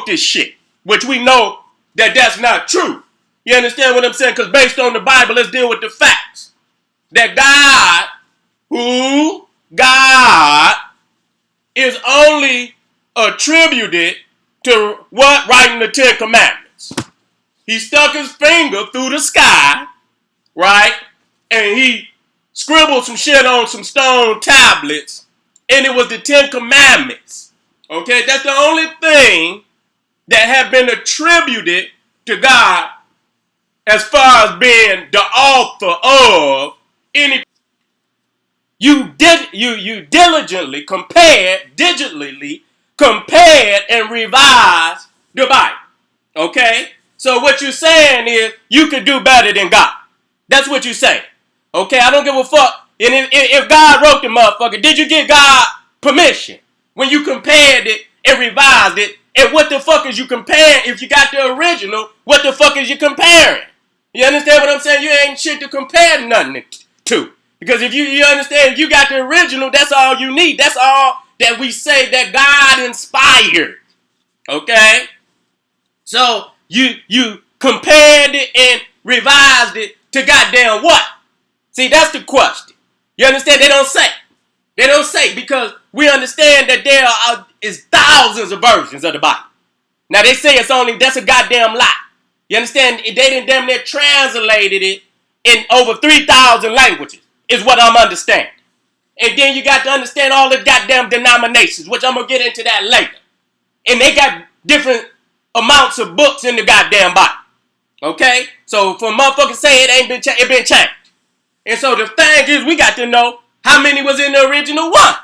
wrote this shit, which we know that that's not true. You understand what I'm saying? Because based on the Bible, let's deal with the facts. That God is only attributed to what? Writing the Ten Commandments. He stuck his finger through the sky, right? And he scribbled some shit on some stone tablets, and it was the Ten Commandments. Okay, that's the only thing that have been attributed to God as far as being the author of any. You diligently compared, and revised the Bible. Okay? So what you're saying is you could do better than God. That's what you're saying. Okay? I don't give a fuck. And if God wrote the motherfucker, did you get God permission when you compared it and revised it? And what the fuck is you comparing? If you got the original, what the fuck is you comparing? You understand what I'm saying? You ain't shit to compare nothing to. Because if you understand, if you got the original, that's all you need. That's all that we say that God inspired. Okay? So you compared it and revised it to goddamn what? See, that's the question. You understand? They don't say. They don't say because we understand that there is thousands of versions of the Bible. Now they say that's a goddamn lie. You understand? They didn't damn near translated it in over 3,000 languages. Is what I'm understanding. And then you got to understand all the goddamn denominations, which I'm going to get into that later. And they got different amounts of books in the goddamn Bible. Okay? So for motherfuckers say it been changed. And so the thing is, we got to know how many was in the original one.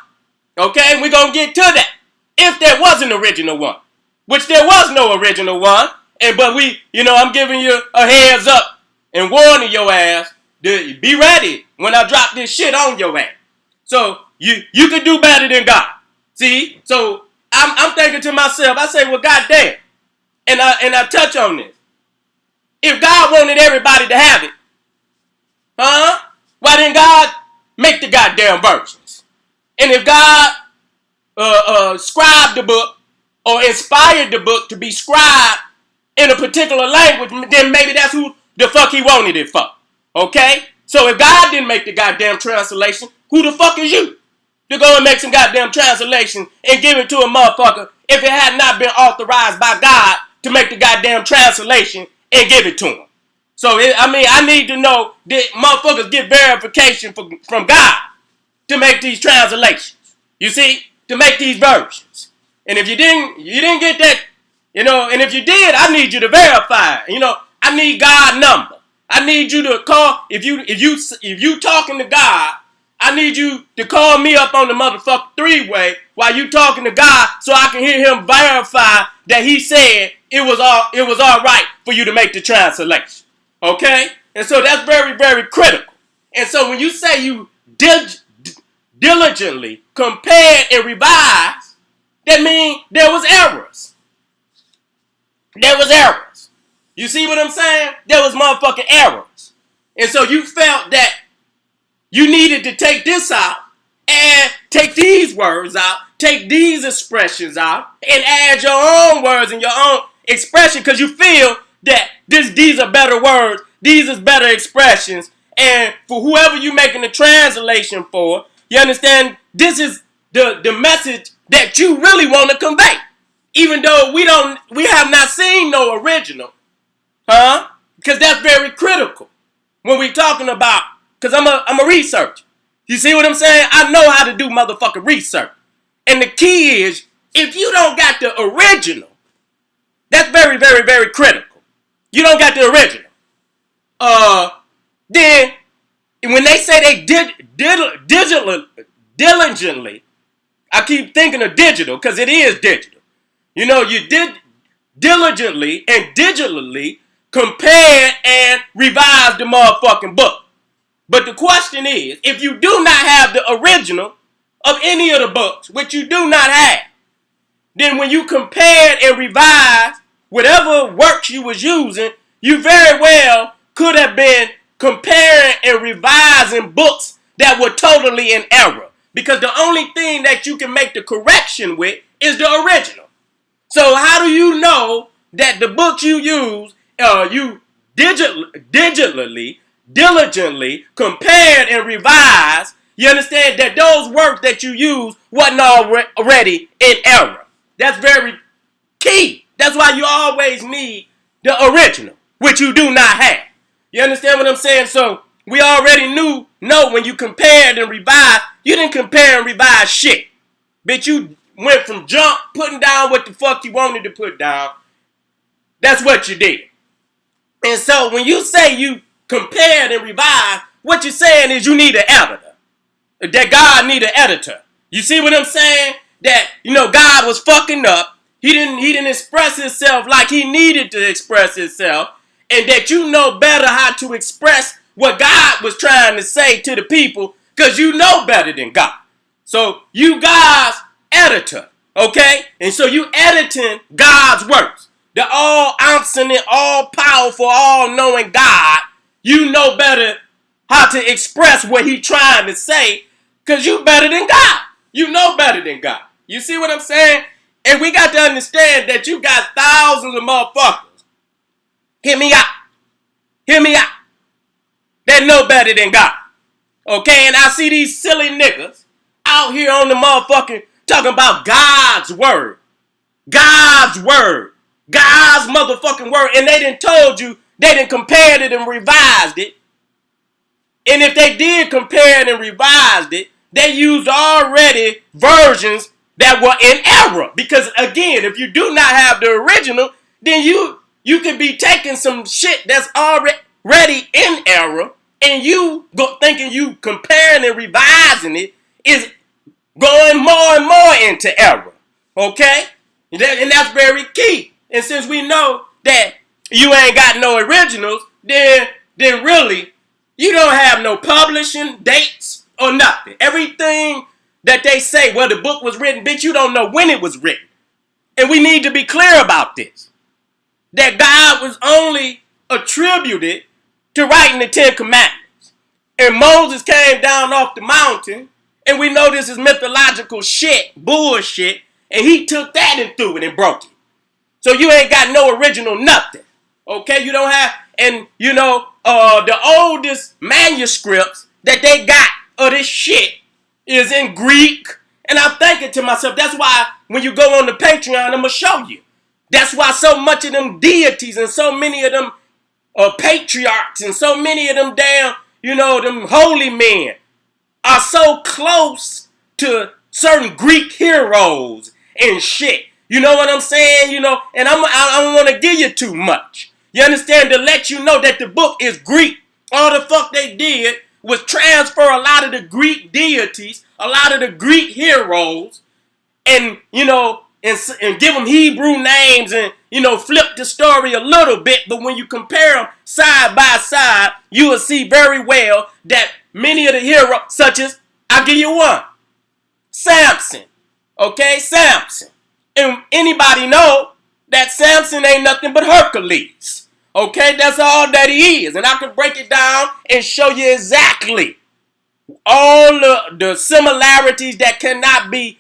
Okay? We're going to get to that. If there was an original one. Which there was no original one. But I'm giving you a heads up and warning your ass. Be ready when I drop this shit on your ass. So you could do better than God. See? So I'm thinking to myself, I say, well, goddamn. And I touch on this. If God wanted everybody to have it, why didn't God make the goddamn versions? And if God scribed the book or inspired the book to be scribed in a particular language, then maybe that's who the fuck he wanted it for. Okay? So if God didn't make the goddamn translation, who the fuck is you to go and make some goddamn translation and give it to a motherfucker if it had not been authorized by God to make the goddamn translation and give it to him? So, I need to know that motherfuckers get verification from God to make these translations. You see? To make these versions. And if you didn't get that, and if you did, I need you to verify. I need God's number. I need you to call, if you talking to God, I need you to call me up on the motherfucking three-way while you talking to God so I can hear him verify that he said it was all right for you to make the translation. Okay? And so that's very, very critical. And so when you say you diligently compared and revised, that means there was errors. There was errors. You see what I'm saying? There was motherfucking errors. And so you felt that you needed to take this out and take these words out, take these expressions out, and add your own words and your own expression because you feel that these are better words, these is better expressions, and for whoever you making the translation for, you understand, this is the message that you really want to convey. Even though we have not seen no original. Because that's very critical when we talking about, because I'm a researcher. You see what I'm saying? I know how to do motherfucking research. And the key is, if you don't got the original, that's very, very, very critical. You don't got the original. Then, when they say they diligently, I keep thinking of digital, because it is digital. You did diligently and digitally compare and revise the motherfucking book. But the question is, if you do not have the original of any of the books, which you do not have, then when you compared and revised whatever works you was using, you very well could have been comparing and revising books that were totally in error. Because the only thing that you can make the correction with is the original. So how do you know that the books you use, you diligently compared and revised. You understand that those works that you use wasn't already in error. That's very key. That's why you always need the original, which you do not have. You understand what I'm saying? So we already know when you compared and revised, you didn't compare and revise shit. Bitch, you went from jump, putting down what the fuck you wanted to put down. That's what you did. And so when you say you compared and revised, what you're saying is you need an editor. That God need an editor. You see what I'm saying? That, God was fucking up. He didn't express himself like he needed to express himself. And that you know better how to express what God was trying to say to the people, because you know better than God. So you God's editor, okay? And so you editing God's works. The all-omniscient, all-powerful, all-knowing God, you know better how to express what he's trying to say, because you better than God. You know better than God. You see what I'm saying? And we got to understand that you got thousands of motherfuckers. Hear me out. Hear me out. That know better than God. Okay? And I see these silly niggas out here on the motherfucking talking about God's word. God's word. God's motherfucking word. And they done told you, they done compared it and revised it. And if they did compare it and revised it, they used already versions that were in error. Because again, if you do not have the original, then you could be taking some shit that's already in error, and you go thinking you comparing and revising it is going more and more into error. Okay? And that's very key. And since we know that you ain't got no originals, then really you don't have no publishing dates or nothing. Everything that they say, well, the book was written, bitch, you don't know when it was written. And we need to be clear about this. That God was only attributed to writing the 10 Commandments. And Moses came down off the mountain, and we know this is mythological shit, bullshit, and he took that and threw it and broke it. So you ain't got no original nothing. Okay, you don't have, and the oldest manuscripts that they got of this shit is in Greek. And I'm thinking to myself, that's why when you go on the Patreon, I'm going to show you. That's why so much of them deities and so many of them patriarchs and so many of them damn, them holy men are so close to certain Greek heroes and shit. You know what I'm saying? And I don't want to give you too much. You understand? To let you know that the book is Greek. All the fuck they did was transfer a lot of the Greek deities, a lot of the Greek heroes, and and give them Hebrew names and flip the story a little bit. But when you compare them side by side, you will see very well that many of the heroes, such as, I'll give you one, Samson. Okay, Samson. And anybody know that Samson ain't nothing but Hercules. Okay, that's all that he is. And I can break it down and show you exactly all the similarities that cannot be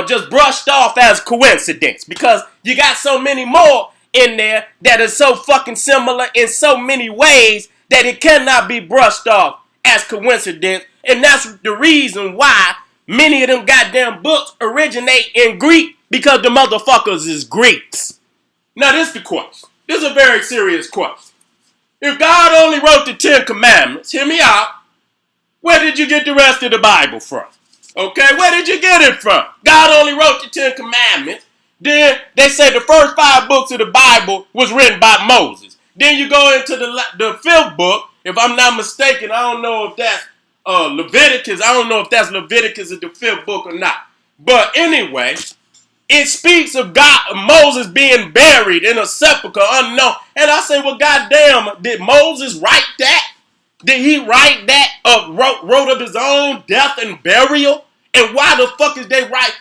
just brushed off as coincidence. Because you got so many more in there that are so fucking similar in so many ways that it cannot be brushed off as coincidence. And that's the reason why many of them goddamn books originate in Greek, because the motherfuckers is Greeks. Now this is the question. This is a very serious question. If God only wrote the 10 Commandments, hear me out, where did you get the rest of the Bible from? Okay, where did you get it from? God only wrote the 10 Commandments. Then they say the first 5 books of the Bible was written by Moses. Then you go into the 5th book. If I'm not mistaken, I don't know if that's Leviticus. I don't know if that's Leviticus in the 5th book or not. But anyway, it speaks of Moses being buried in a sepulcher unknown. And I say, well, goddamn, did Moses write that? Did he write that? Wrote of his own death and burial? And why the fuck is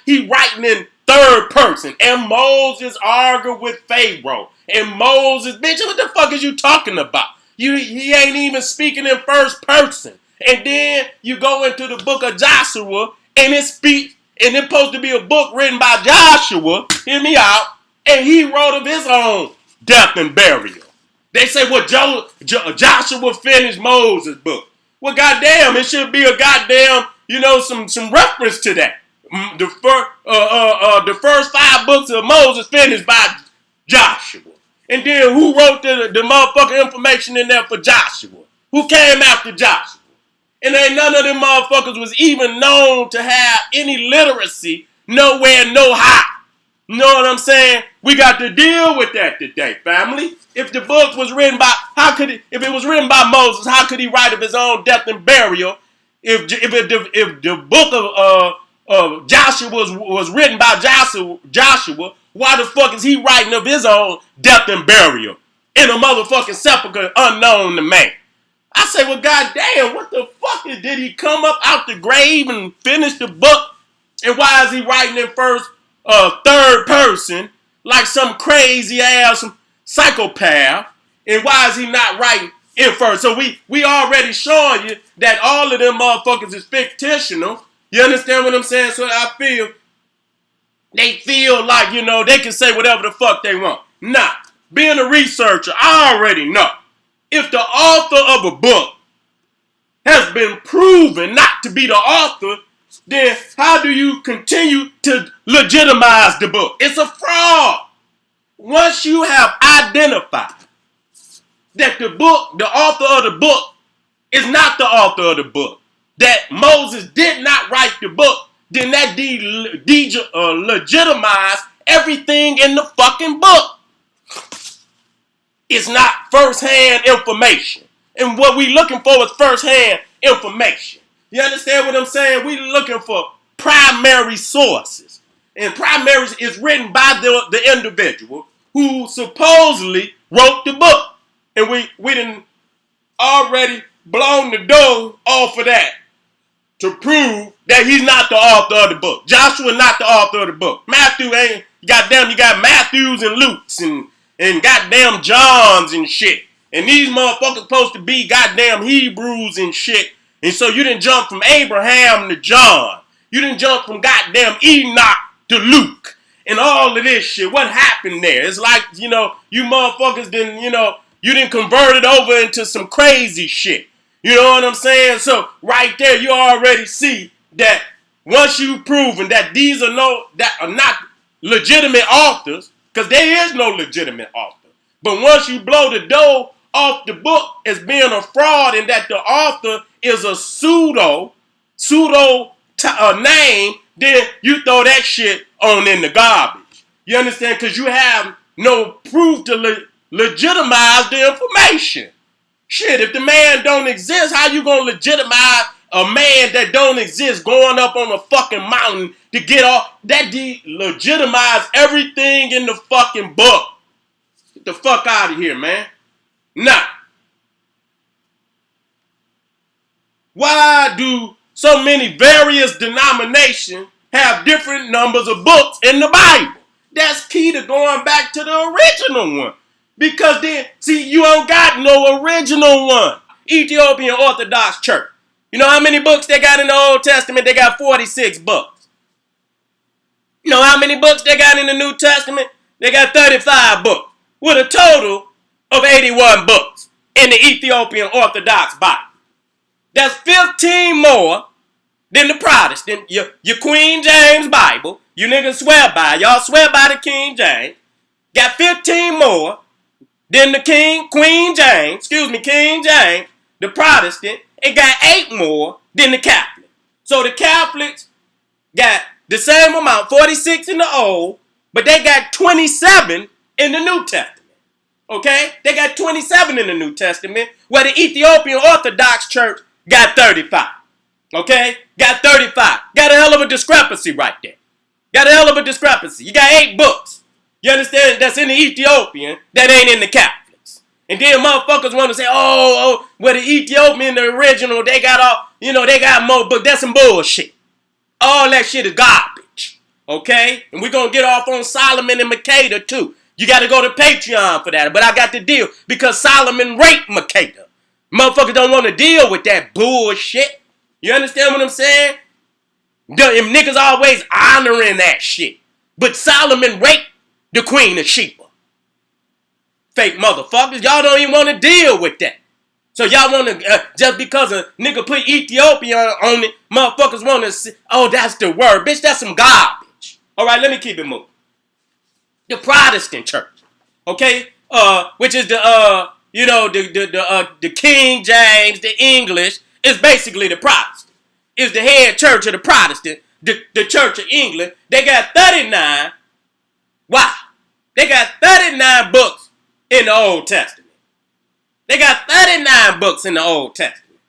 he writing in third person? And Moses argued with Pharaoh. And Moses, bitch, what the fuck is you talking about? He ain't even speaking in first person. And then you go into the book of Joshua, and it speaks. And it's supposed to be a book written by Joshua, hear me out, and he wrote of his own death and burial. They say, well, Joshua finished Moses' book. Well, goddamn, it should be a goddamn, some reference to that. The first 5 books of Moses finished by Joshua. And then who wrote the motherfucking information in there for Joshua? Who came after Joshua? And ain't none of them motherfuckers was even known to have any literacy nowhere, no how. You know what I'm saying? We got to deal with that today, family. If the book was written by, if it was written by Moses, how could he write of his own death and burial? If the book of Joshua was written by Joshua, why the fuck is he writing of his own death and burial in a motherfucking sepulcher unknown to man? I say, well, goddamn, what the fuck did he come up out the grave and finish the book? And why is he writing in third person like some crazy ass psychopath? And why is he not writing in first? So we already showing you that all of them motherfuckers is fictional. You understand what I'm saying? So they feel like, they can say whatever the fuck they want. Nah, being a researcher, I already know. If the author of a book has been proven not to be the author, then how do you continue to legitimize the book? It's a fraud. Once you have identified that the author of the book is not the author of the book, that Moses did not write the book, then that legitimize everything in the fucking book. It's not first-hand information. And what we looking for is first-hand information. You understand what I'm saying? We looking for primary sources. And primary is written by the individual who supposedly wrote the book. And we done already blown the door off of that to prove that he's not the author of the book. Joshua not the author of the book. Matthew ain't, goddamn, you got Matthews and Lukes and goddamn Johns and shit. And these motherfuckers supposed to be goddamn Hebrews and shit. And so you didn't jump from Abraham to John. You didn't jump from goddamn Enoch to Luke. And all of this shit. What happened there? It's like, you motherfuckers didn't, you didn't convert it over into some crazy shit. You know what I'm saying? So right there, you already see that once you've proven that these are not legitimate authors, because there is no legitimate author. But once you blow the dough off the book as being a fraud and that the author is a pseudo name, then you throw that shit on in the garbage. You understand? Because you have no proof to legitimize the information. Shit, if the man don't exist, how you gonna legitimize a man that don't exist going up on a fucking mountain to get off? That legitimize everything in the fucking book. Get the fuck out of here, man. Now, why do so many various denominations have different numbers of books in the Bible? That's key to going back to the original one. Because then, see, you don't got no original one. Ethiopian Orthodox Church. You know how many books they got in the Old Testament? They got 46 books. You know how many books they got in the New Testament? They got 35 books. With a total of 81 books in the Ethiopian Orthodox Bible. That's 15 more than the Protestant. Your Queen James Bible. You niggas swear by. Y'all swear by the King James. Got 15 more than the King James, the Protestant, and got 8 more than the Catholic. So the Catholics got the same amount, 46 in the Old, but they got 27 in the New Testament. Okay? They got 27 in the New Testament, where the Ethiopian Orthodox Church got 35. Okay? Got 35. Got a hell of a discrepancy right there. Got a hell of a discrepancy. You got 8 books. You understand? That's in the Ethiopian that ain't in the Catholics. And then motherfuckers want to say, well, the Ethiopian, the original, they got all, they got more books. That's some bullshit. All that shit is garbage. Okay? And we're going to get off on Solomon and Makeda too. You got to go to Patreon for that. But I got to deal because Solomon raped Makeda. Motherfuckers don't want to deal with that bullshit. You understand what I'm saying? Them niggas always honoring that shit. But Solomon raped the Queen of Sheba. fake motherfuckers. Y'all don't even want to deal with that. So y'all want to, just because a nigga put Ethiopia on it, motherfuckers want to say, oh, that's the word. Bitch, that's some garbage. All right, let me keep it moving. The Protestant church, okay, which is the King James, the English, is basically the Protestant. Is the head church of the Protestant, the Church of England. They got 39. Wow. They got 39 books in the Old Testament. They got 39 books in the Old Testament.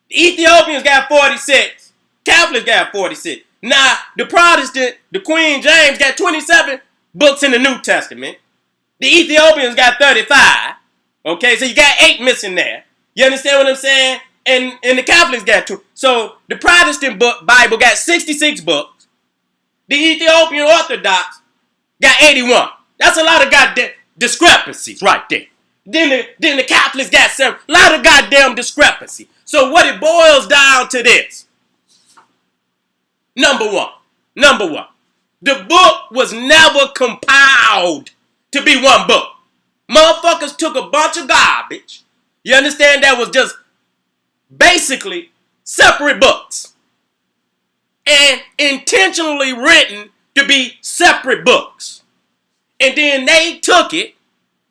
The Ethiopians got 46. Catholics got 46. Now, the Protestant, the Queen James, got 27 books in the New Testament. The Ethiopians got 35. Okay, so you got 8 missing there. You understand what I'm saying? And the Catholics got 2. So the Protestant Bible got 66 books. The Ethiopian Orthodox got 81. That's a lot of goddamn discrepancies right there. Then the Catholics got 7. A lot of goddamn discrepancy. So what it boils down to this. Number one. The book was never compiled to be one book. Motherfuckers took a bunch of garbage. You understand? That was just basically separate books. And intentionally written to be separate books. And then they took it.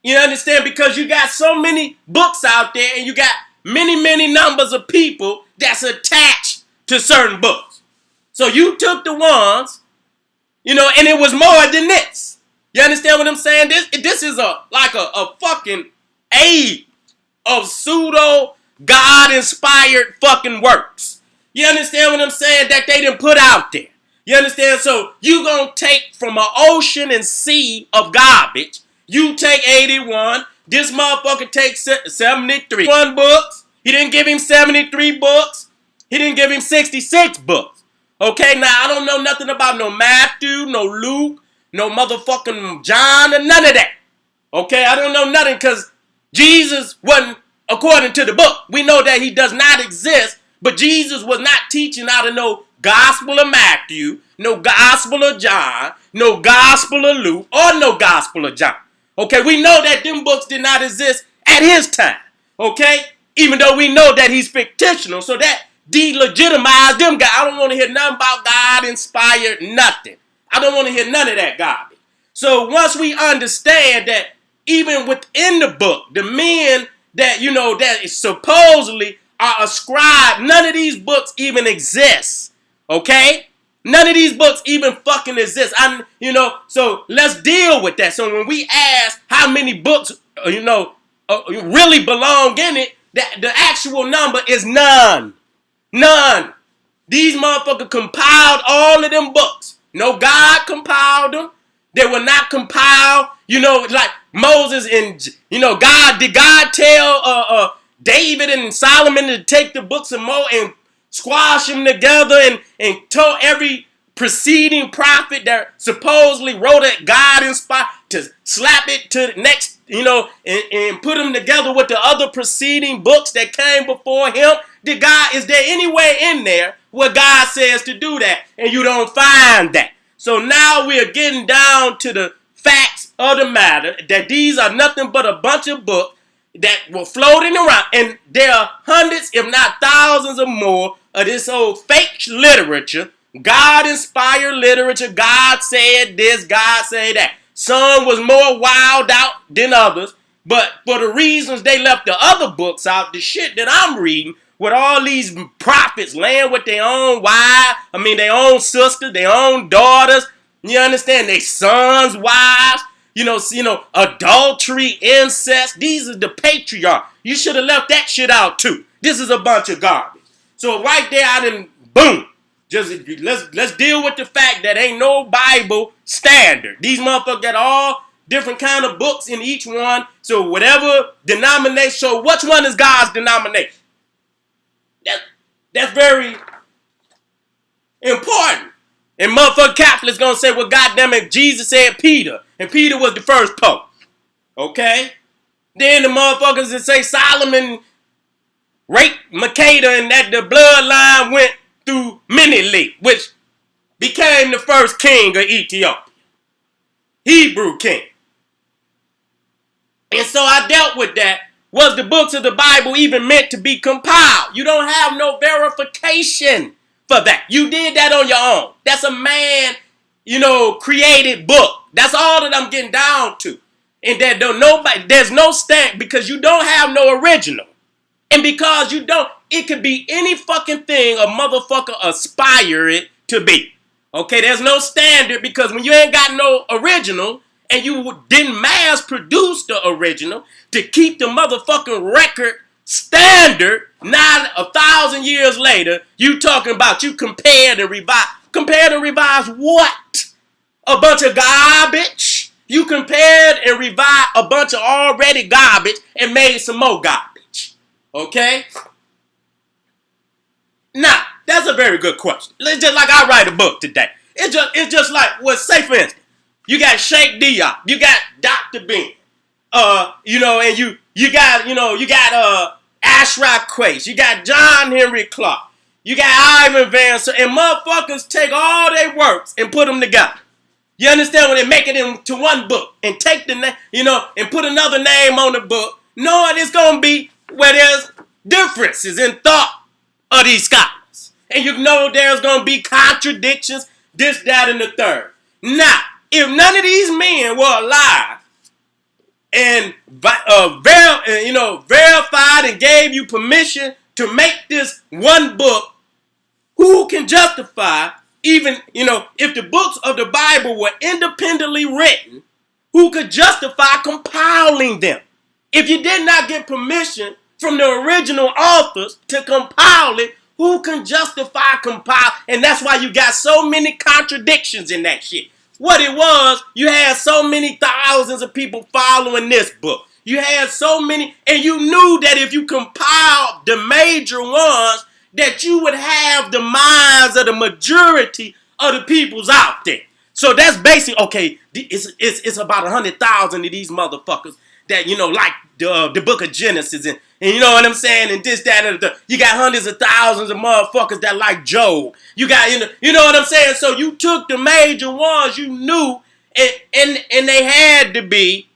You understand? Because you got so many books out there and you got many numbers of people that's attached to certain books. So you took the ones, and it was more than this. You understand what I'm saying? This is a fucking age of pseudo God-inspired fucking works. You understand what I'm saying? That they didn't put out there. You understand? So you gonna take from an ocean and sea of garbage. You take 81. This motherfucker takes 73. 1 books. He didn't give him 73 books. He didn't give him 66 books. Okay, now I don't know nothing about no Matthew, no Luke, no motherfucking John, or none of that. Okay, I don't know nothing because Jesus wasn't according to the book. We know that he does not exist, but Jesus was not teaching out of no Gospel of Matthew, no Gospel of John, no Gospel of Luke, or no Gospel of John. Okay, we know that them books did not exist at his time. Okay, even though we know that he's fictional, so that delegitimized them guys. I don't want to hear nothing about God-inspired nothing. I don't want to hear none of that garbage. So once we understand that even within the book, the men that, that supposedly are ascribed, none of these books even exist. Okay? None of these books even fucking exist. So let's deal with that. So when we ask how many books, really belong in it, the actual number is none. None. These motherfuckers compiled all of them books. No, God compiled them. They were not compiled, like Moses and, did God tell David and Solomon to take the books of Moses and squash them together and told every preceding prophet that supposedly wrote it, God inspired, to slap it to the next, and put them together with the other preceding books that came before him? Is there anywhere in there where God says to do that? And you don't find that. So now we are getting down to the facts of the matter, that these are nothing but a bunch of books that were floating around. And there are hundreds, if not thousands or more, of this old fake literature, God-inspired literature. God said this, God said that. Some was more wild out than others. But for the reasons they left the other books out, the shit that I'm reading, with all these prophets laying with their own wives, their own sisters, their own daughters, you understand, their sons' wives, adultery, incest. These are the patriarchs. You should have left that shit out too. This is a bunch of garbage. So right there, I didn't, boom. Just let's deal with the fact that ain't no Bible standard. These motherfuckers got all different kind of books in each one. So whatever denomination, so which one is God's denomination? That's very important. And motherfucking Catholics gonna say, well, goddamn it, Jesus said Peter. And Peter was the first pope. Okay? Then the motherfuckers that say Solomon raped Makeda and that the bloodline went through Menelik, which became the first king of Ethiopia. Hebrew king. And so I dealt with that. Was the books of the Bible even meant to be compiled? You don't have no verification for that. You did that on your own. That's a man, created book. That's all that I'm getting down to. And that there's no stamp because you don't have no original. And because you don't, it could be any fucking thing a motherfucker aspire it to be. Okay, there's no standard because when you ain't got no original and you didn't mass produce the original to keep the motherfucking record standard, now 1,000 years later, you talking about you compared and revised. Compared and revised what? A bunch of garbage? You compared and revised a bunch of already garbage and made some more garbage. Okay? Now, that's a very good question. It's just like I write a book today. It's just like, well, say for instance, you got Sheikh Diop, you got Dr. Ben, and you got Ashraf Quace, you got John Henry Clark, you got Ivan Van Sertima, and motherfuckers take all their works and put them together. You understand, when they make it into one book and take the name, and put another name on the book, knowing it's gonna be where there's differences in thought of these scholars. And you know there's going to be contradictions, this, that, and the third. Now, if none of these men were alive and verified and gave you permission to make this one book, who can justify even, if the books of the Bible were independently written, who could justify compiling them? If you did not get permission from the original authors to compile it, who can justify compile? And that's why you got so many contradictions in that shit. What it was, you had so many thousands of people following this book. You had so many, and you knew that if you compiled the major ones, that you would have the minds of the majority of the peoples out there. So that's basically, okay, it's about 100,000 of these motherfuckers that, like the book of Genesis and you know what I'm saying, and this, that, and the you got hundreds of thousands of motherfuckers that like Job. You got, you know what I'm saying? So you took the major ones you knew, and they had to be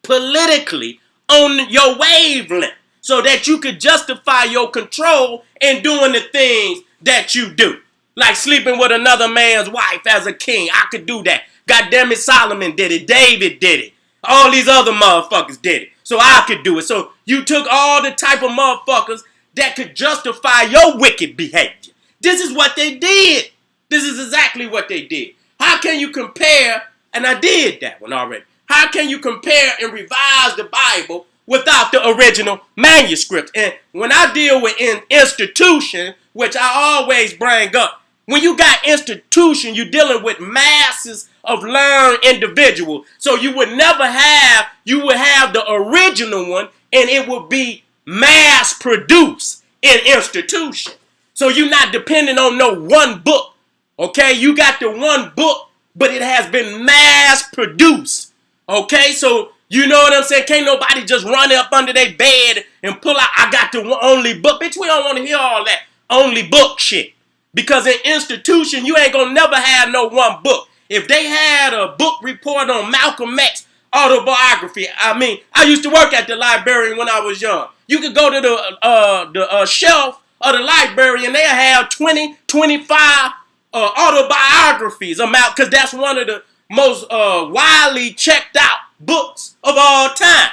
politically on your wavelength so that you could justify your control in doing the things that you do. Like sleeping with another man's wife as a king. I could do that. God damn it, Solomon did it. David did it. All these other motherfuckers did it. So I could do it. So you took all the type of motherfuckers that could justify your wicked behavior. This is what they did. This is exactly what they did. How can you compare, and I did that one already. How can you compare and revise the Bible without the original manuscript? And when I deal with institution, which I always bring up, when you got institution, you're dealing with masses of learned individuals. So you would have the original one, and it would be mass produced in institution. So you're not depending on no one book. Okay, you got the one book, but it has been mass produced. Okay, so you know what I'm saying? Can't nobody just run up under their bed and pull out, I got the only book. Bitch, we don't want to hear all that only book shit. Because in institution, you ain't gonna never have no one book. If they had a book report on Malcolm X autobiography, I used to work at the library when I was young. You could go to the shelf of the library and they'll have 20, 25 autobiographies of Malcolm, because that's one of the most widely checked out books of all time.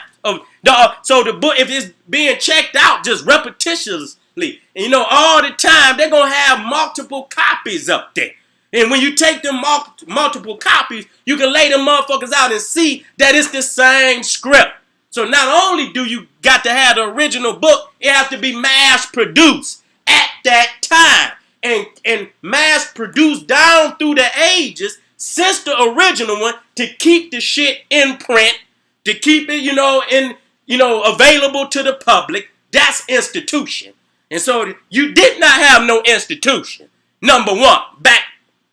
So the book, if it's being checked out just repetitiously, and all the time, they're going to have multiple copies up there. And when you take them multiple copies, you can lay them motherfuckers out and see that it's the same script. So not only do you got to have the original book, it has to be mass produced at that time. And mass produced down through the ages since the original one, to keep the shit in print, to keep it, available to the public. That's institution. And so you did not have no institution. Number one, back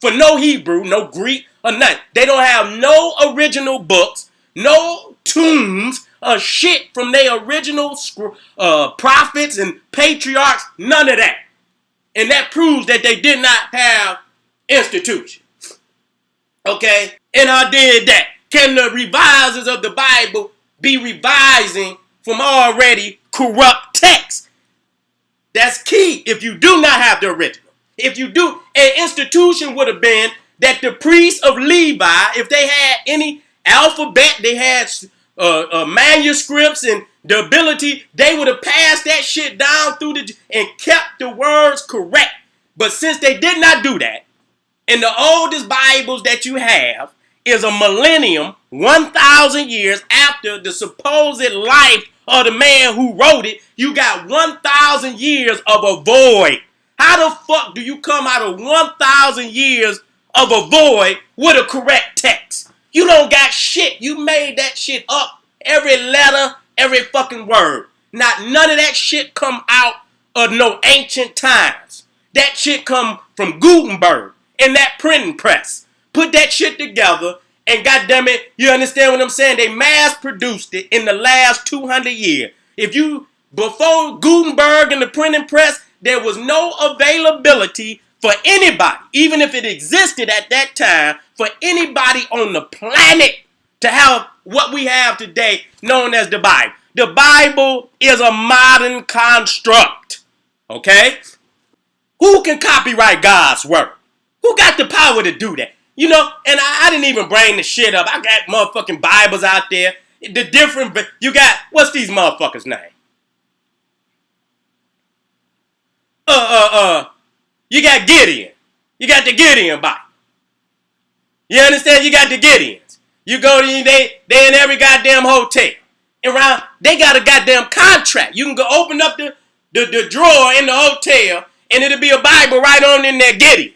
for no Hebrew, no Greek, or nothing. They don't have no original books, no tombs, shit from their original prophets and patriarchs, none of that. And that proves that they did not have institution. Okay? And I did that. Can the revisers of the Bible be revising from already corrupt texts. That's key if you do not have the original. If you do, an institution would have been that the priests of Levi, if they had any alphabet, they had manuscripts and the ability, they would have passed that shit down through and kept the words correct. But since they did not do that, and the oldest Bibles that you have is a millennium, 1,000 years after the supposed life of the man who wrote it, you got 1,000 years of a void. How the fuck do you come out of 1,000 years of a void with a correct text? You don't got shit. You made that shit up. Every letter, every fucking word. None of that shit come out of no ancient times. That shit come from Gutenberg and that printing press. Put that shit together and goddamn it, you understand what I'm saying? They mass produced it in the last 200 years. Before Gutenberg and the printing press, there was no availability for anybody, even if it existed at that time, for anybody on the planet to have what we have today known as the Bible. The Bible is a modern construct, okay? Who can copyright God's word? Who got the power to do that? You know, and I didn't even bring the shit up. I got motherfucking Bibles out there. You got, what's these motherfuckers' name? You got Gideon. You got the Gideon Bible. You understand? You got the Gideons. You go to, they in every goddamn hotel. Around, they got a goddamn contract. You can go open up the drawer in the hotel and it'll be a Bible right on in there, Gideons.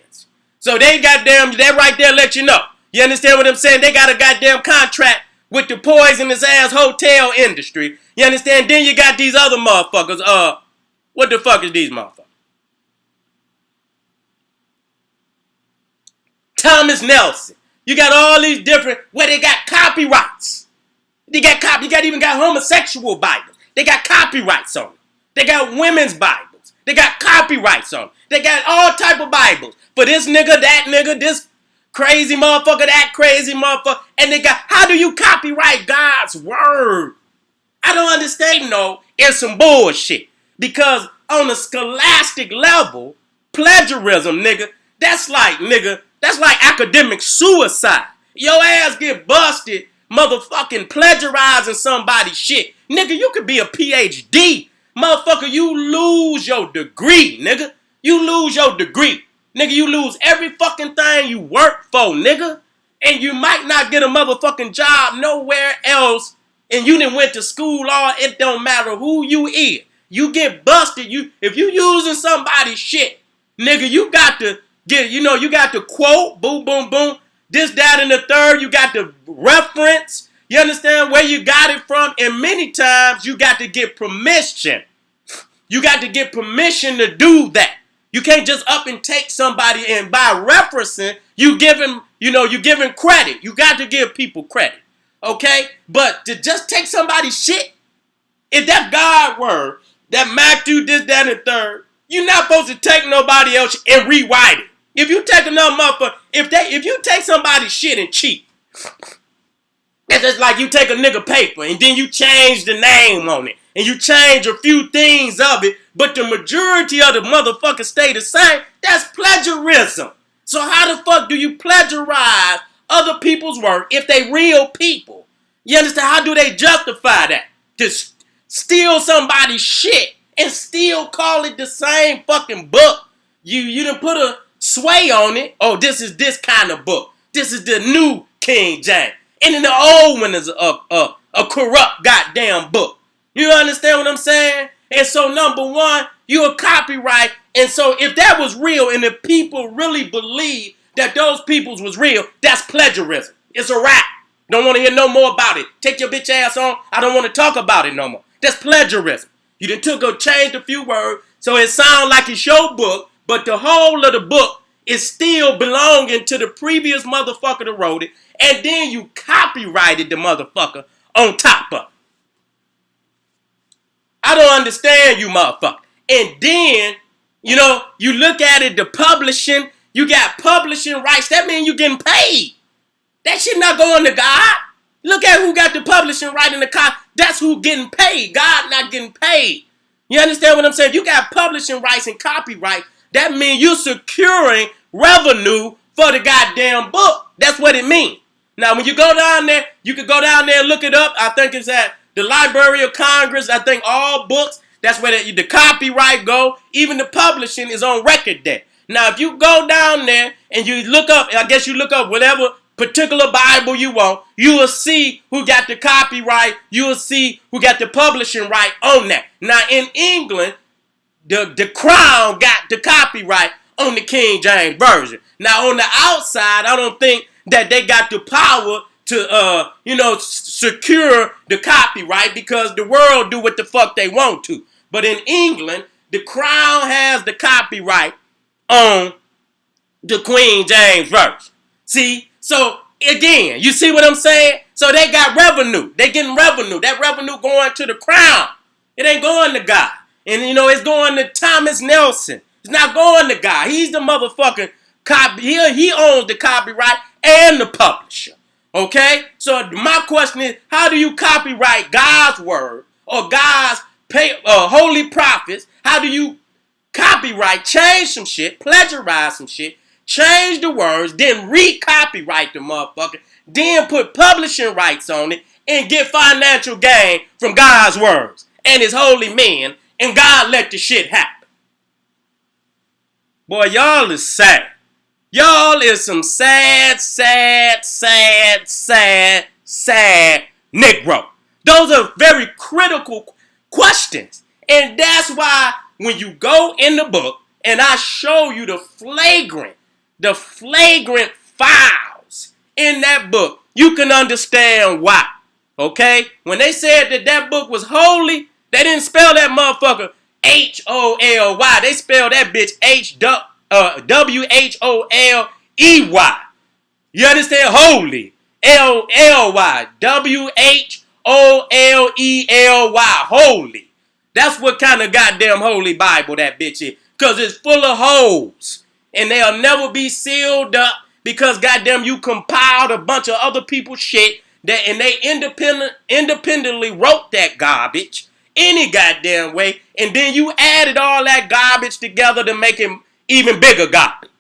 So they right there let you know. You understand what I'm saying? They got a goddamn contract with the poisonous ass hotel industry. You understand? Then you got these other motherfuckers. What the fuck is these motherfuckers? Thomas Nelson. You got all these different, where they got copyrights. You even got homosexual Bibles. They got copyrights on them. They got women's Bibles. They got copyrights on them. They got all type of Bibles. For this nigga, that nigga, this crazy motherfucker, that crazy motherfucker. And they got, how do you copyright God's word? I don't understand, no. It's some bullshit. Because on a scholastic level, plagiarism, nigga, that's like academic suicide. Your ass get busted motherfucking plagiarizing somebody's shit. Nigga, you could be a PhD. Motherfucker, you lose your degree, nigga. You lose your degree. Nigga, you lose every fucking thing you work for, nigga. And you might not get a motherfucking job nowhere else. And you done went to school, or it don't matter who you is. You get busted. If you using somebody's shit, nigga, you got to get, you got to quote, boom, boom, boom. This, that, and the third. You got to reference. You understand where you got it from? And many times you got to get permission. You got to get permission to do that. You can't just up and take somebody, and by referencing, you giving credit. You got to give people credit. Okay? But to just take somebody's shit, if that God word, that Matthew, this, that, and the third, you're not supposed to take nobody else and rewrite it. If you take another motherfucker, if you take somebody's shit and cheat, it's just like you take a nigga paper and then you change the name on it. And you change a few things of it, but the majority of the motherfuckers stay the same. That's plagiarism. So how the fuck do you plagiarize other people's work if they real people? You understand? How do they justify that? To steal somebody's shit and still call it the same fucking book. You done put a sway on it. Oh, this is this kind of book. This is the new King James. And then the old one is a corrupt goddamn book. You understand what I'm saying? And so number one, you're a copyright. And so if that was real and if people really believe that those peoples was real, that's plagiarism. It's a wrap. Don't want to hear no more about it. Take your bitch ass on. I don't want to talk about it no more. That's plagiarism. You done changed a few words so it sounds like it's your book, but the whole of the book is still belonging to the previous motherfucker that wrote it, and then you copyrighted the motherfucker on top of it. I don't understand you, motherfucker. And then, you look at it, the publishing, you got publishing rights. That means you getting paid. That shit not going to God. Look at who got the publishing right in the copy. That's who getting paid. God not getting paid. You understand what I'm saying? If you got publishing rights and copyright, that means you're securing revenue for the goddamn book. That's what it means. Now, when you go down there, you can go down there and look it up. I think it's at the Library of Congress. I think all books, that's where the copyright go. Even the publishing is on record there. Now, if you go down there and you look up, I guess you look up whatever particular Bible you want, you will see who got the copyright. You will see who got the publishing right on that. Now, in England, the Crown got the copyright on the King James Version. Now, on the outside, I don't think that they got the power to, secure the copyright because the world do what the fuck they want to. But in England, the Crown has the copyright on the Queen James Version. See? So, again, you see what I'm saying? So they got revenue. They getting revenue. That revenue going to the Crown. It ain't going to God. And, it's going to Thomas Nelson. It's not going to God. He's the motherfucking copy. He owns the copyright and the publisher. Okay? So my question is, how do you copyright God's word or God's holy prophets? How do you copyright, change some shit, plagiarize some shit, change the words, then re-copyright the motherfucker, then put publishing rights on it and get financial gain from God's words and his holy men, and God let the shit happen? Boy, y'all is sad. Y'all is some sad Negro. Those are very critical questions. And that's why when you go in the book and I show you the flagrant files in that book, you can understand why. Okay? When they said that book was holy, they didn't spell that motherfucker H-O-L-Y. They spelled that bitch W-H-O-L-E-Y. You understand? Holy. L-L-Y. W-H-O-L-E-L-Y. Holy. That's what kind of goddamn holy Bible that bitch is. Because it's full of holes. And they'll never be sealed up because goddamn you compiled a bunch of other people's shit and they independently wrote that garbage any goddamn way. And then you added all that garbage together to make it even bigger garbage.